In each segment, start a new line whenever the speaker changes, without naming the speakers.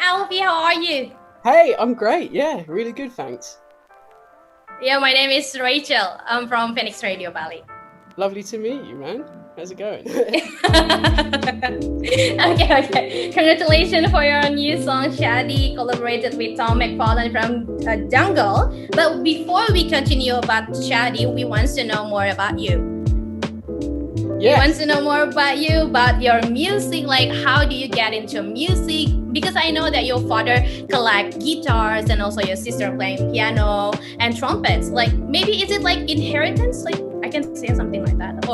Alfie, how are you?
Hey, I'm great. Yeah, really good, thanks.
Yeah, my name is Rachel. I'm from Phoenix Radio Bali.
Lovely to meet you, man. How's it going?
Okay. Congratulations for your new song, Shadi, collaborated with Tom McFarlane from Jungle. But before we continue about Shadi, we want to know more about you.
Yeah.
We want to know more about you, about your music. Like, how do you get into music? Because I know that your father collect guitars and also your sister playing piano and trumpets. Like, maybe is it like inheritance? Like, I can say something like that,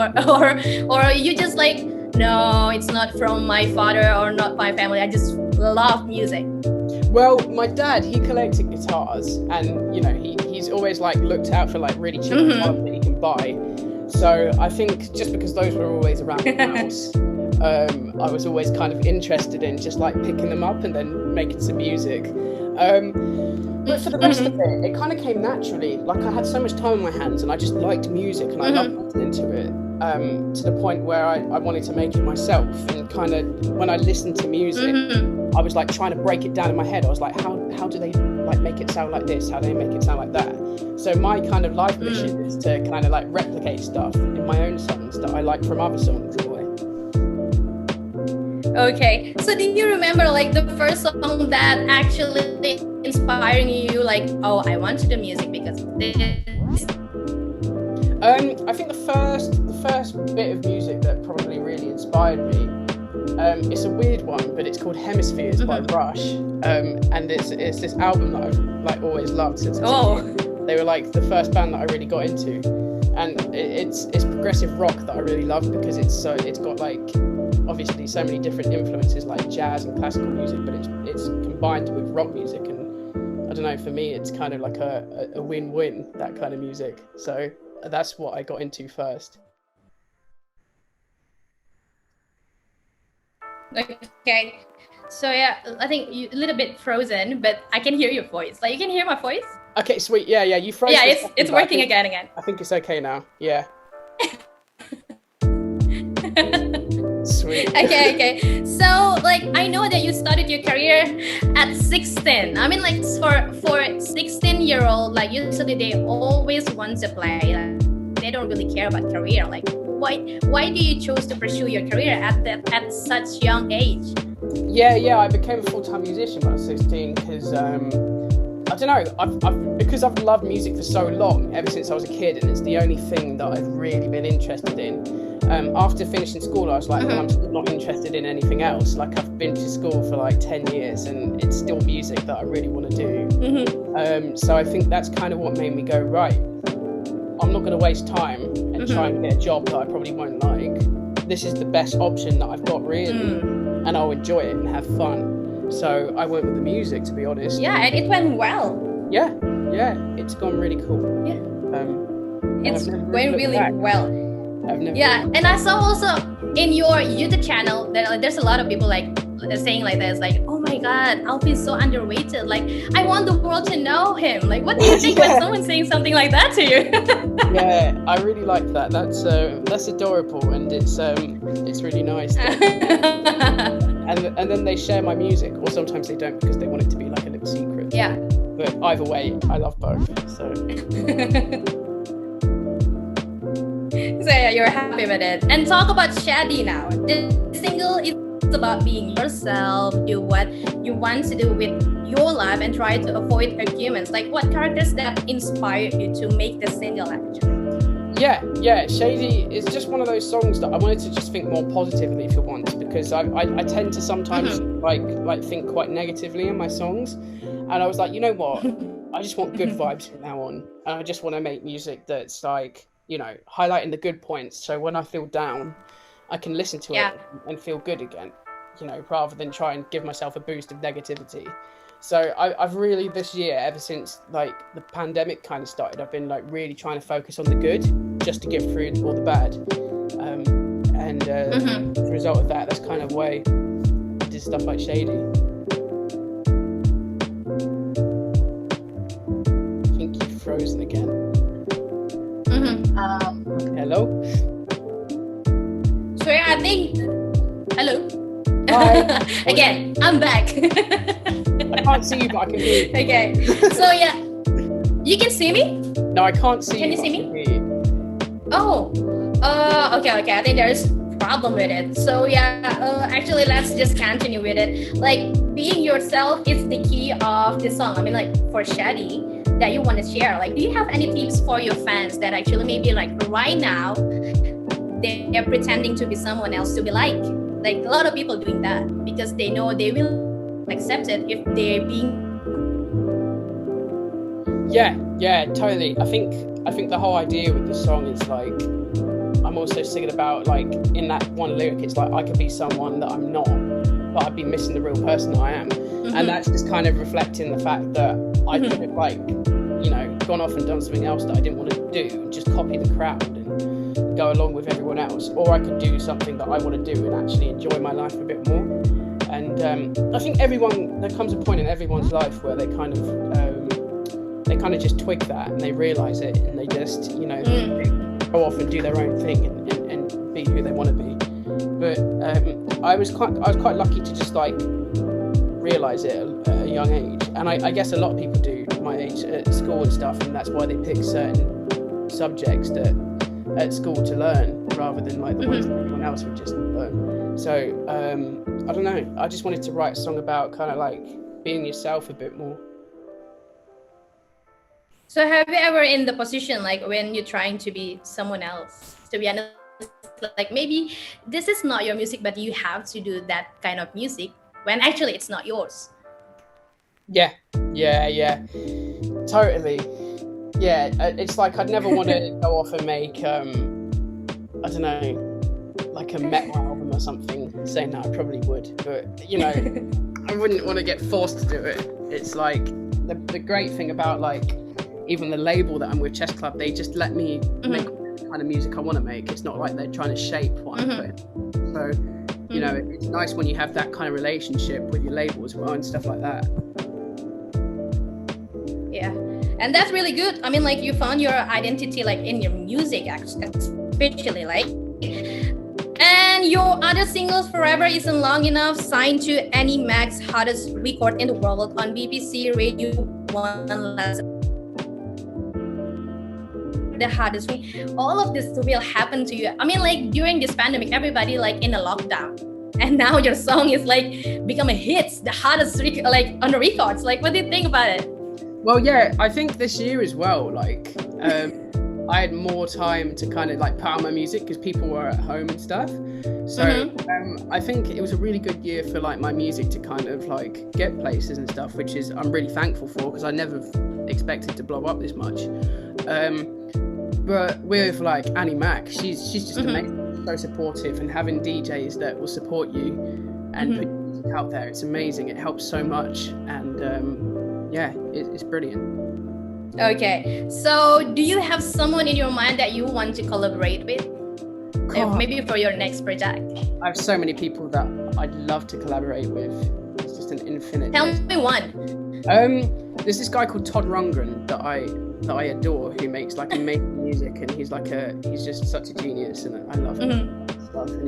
or you just like, no, it's not from my father or not my family. I just love music.
Well, my dad, he collected guitars, and he's always like looked out for like really cheap guitars that he can buy. So I think just because those were always around the house, I was always kind of interested in just like picking them up and then making some music. But for the rest of it kind of came naturally. Like I had so much time on my hands and I just liked music and I loved listening to it, to the point where I wanted to make it myself. And kind of when I listened to music, I was like trying to break it down in my head. I was like, how do they like make it sound like this? How do they make it sound like that? So my kind of life mission is to kind of like replicate stuff in my own songs that I like from other songs in a way.
Okay, so do you remember like the first song that actually inspiring you? Like, oh, I want to do music because of this.
I think the first bit of music that probably really inspired me. It's a weird one, but it's called Hemispheres by Rush, and it's this album that I've like always loved since I was a kid. They were like the first band that I really got into, and it's progressive rock that I really love because it's got like obviously so many different influences like jazz and classical music, but it's combined with rock music, and I don't know, for me it's kind of like a win-win, that kind of music. So that's what I got into first.
Okay, so yeah, I think you a little bit frozen, but I can hear your voice. Like, you can hear my voice?
Okay, sweet. Yeah, you froze.
Yeah, it's working again.
I think it's okay now. Yeah. Sweet.
Okay. So, like, I know that you started your career at 16. I mean, like, for 16-year-old, like, usually they always want to play. Like, they don't really care about career. Like, why do you choose to pursue your career at such young age?
Yeah, I became a full-time musician when I was 16 because I don't know, because I've loved music for so long, ever since I was a kid, and it's the only thing that I've really been interested in. After finishing school, I was like, well, I'm still not interested in anything else. Like, I've been to school for like 10 years and it's still music that I really want to do. So I think that's kind of what made me go, right, I'm not going to waste time and try and get a job that I probably won't like. This is the best option that I've got, really, and I'll enjoy it and have fun. So I went with the music, to be honest.
Yeah, and it went well.
Yeah, it's gone really cool.
Yeah, it's went really well.
Yeah,
and I saw also in your YouTube channel that there's a lot of people like saying like this, like, oh my god, Alfie is so underrated. Like, I want the world to know him. Like, what do you think when someone's saying something like that to you?
Yeah, I really like that. That's adorable, and it's really nice. And then they share my music, or sometimes they don't because they want it to be like a little secret.
Yeah.
But either way, I love both. So.
So yeah, you're happy with it. And talk about Shadi now. The single is about being yourself, do what you want to do with your life and try to avoid arguments. Like, what characters that inspired you to make the single actually?
Yeah, Shady is just one of those songs that I wanted to just think more positively for once, because I tend to sometimes like think quite negatively in my songs, and I was like, you know what, I just want good vibes from now on, and I just want to make music that's like, highlighting the good points, so when I feel down I can listen to it and feel good again, rather than try and give myself a boost of negativity. So I've really, this year, ever since like the pandemic kind of started, I've been like really trying to focus on the good just to get through all the bad, and as a result of that, that's kind of why I did stuff like Shady. I think you've frozen again. Hello?
So I think, hello?
Hi.
Again, I'm back.
I can't see you, but I can hear you.
Okay. So yeah, you can see me?
No, I can't see
Can
you.
you see
but I
me?
can hear you.
Oh. Okay. I think there's problem with it. So yeah, actually let's just continue with it. Like being yourself is the key of the song. I mean, like for Shadi that you want to share. Like, do you have any tips for your fans that actually maybe like right now they're pretending to be someone else to be like a lot of people doing that because they know they will accept it if they're being.
Yeah, totally. I think the whole idea with the song is like, I'm also singing about like in that one lyric, it's like I could be someone that I'm not, but I'd be missing the real person I am. And that's just kind of reflecting the fact that I could have like, you know, gone off and done something else that I didn't want to do and just copy the crowd and go along with everyone else, or I could do something that I want to do and actually enjoy my life a bit more. And I think there comes a point in everyone's life where they kind of just twig that and they realise it and they just, you know, they go off and do their own thing and be who they want to be. But I was quite lucky to just like realise it at a young age, and I guess a lot of people do my age at school and stuff, and that's why they pick certain subjects at school to learn rather than like the ones that everyone else would just learn. So I don't know, I just wanted to write a song about kind of like being yourself a bit more.
So have you ever in the position like when you're trying to be someone else, to be honest, like maybe this is not your music but you have to do that kind of music when actually it's not yours?
Yeah, totally. Yeah, it's like I'd never want to go off and make I don't know, like a metal album or something, saying that I probably would, but you know, I wouldn't want to get forced to do it. It's like the great thing about like even the label that I'm with, Chess Club, they just let me make the kind of music I want to make. It's not like they're trying to shape what I'm putting. So, you know, it's nice when you have that kind of relationship with your label as well and stuff like that.
Yeah, and that's really good. I mean, like you found your identity like in your music, especially like. And your other singles, Forever Isn't Long Enough, signed to Annie Mac's hottest record in the world on BBC Radio 1 last. The hardest thing, all of this will happen to you. I mean, like during this pandemic, everybody like in a lockdown, and now your song is like become a hit, the hardest like on the records. Like, what do you think about it?
Well, yeah, I think this year as well, like I had more time to kind of like put out my music because people were at home and stuff. So I think it was a really good year for like my music to kind of like get places and stuff, which is I'm really thankful for because I never expected to blow up this much. But with like Annie Mac, she's just amazing, so supportive, and having DJs that will support you and put your music out there, it's amazing. It helps so much, and yeah, it's brilliant.
Okay, so do you have someone in your mind that you want to collaborate with? Maybe for your next project?
I have so many people that I'd love to collaborate with. It's just an infinite.
Tell me one.
There's this guy called Todd Rundgren that I adore, who makes like amazing music, and he's he's just such a genius, and I love him and stuff. And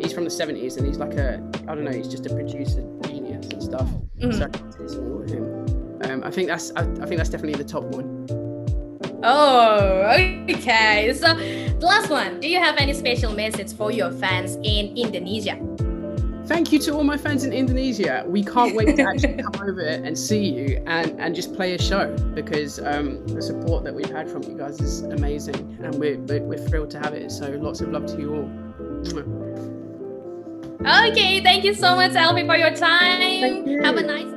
he's from the 70s, and he's like I don't know, he's just a producer genius and stuff. So I can do something with him. I think that's definitely the top one.
Oh, okay. So the last one, do you have any special message for your fans in Indonesia?
Thank you to all my fans in Indonesia. We can't wait to actually come over and see you and just play a show, because the support that we've had from you guys is amazing, and we're thrilled to have it. So lots of love to you all.
Okay, thank you so much, Alfie, for your time.
Thank you.
Have a nice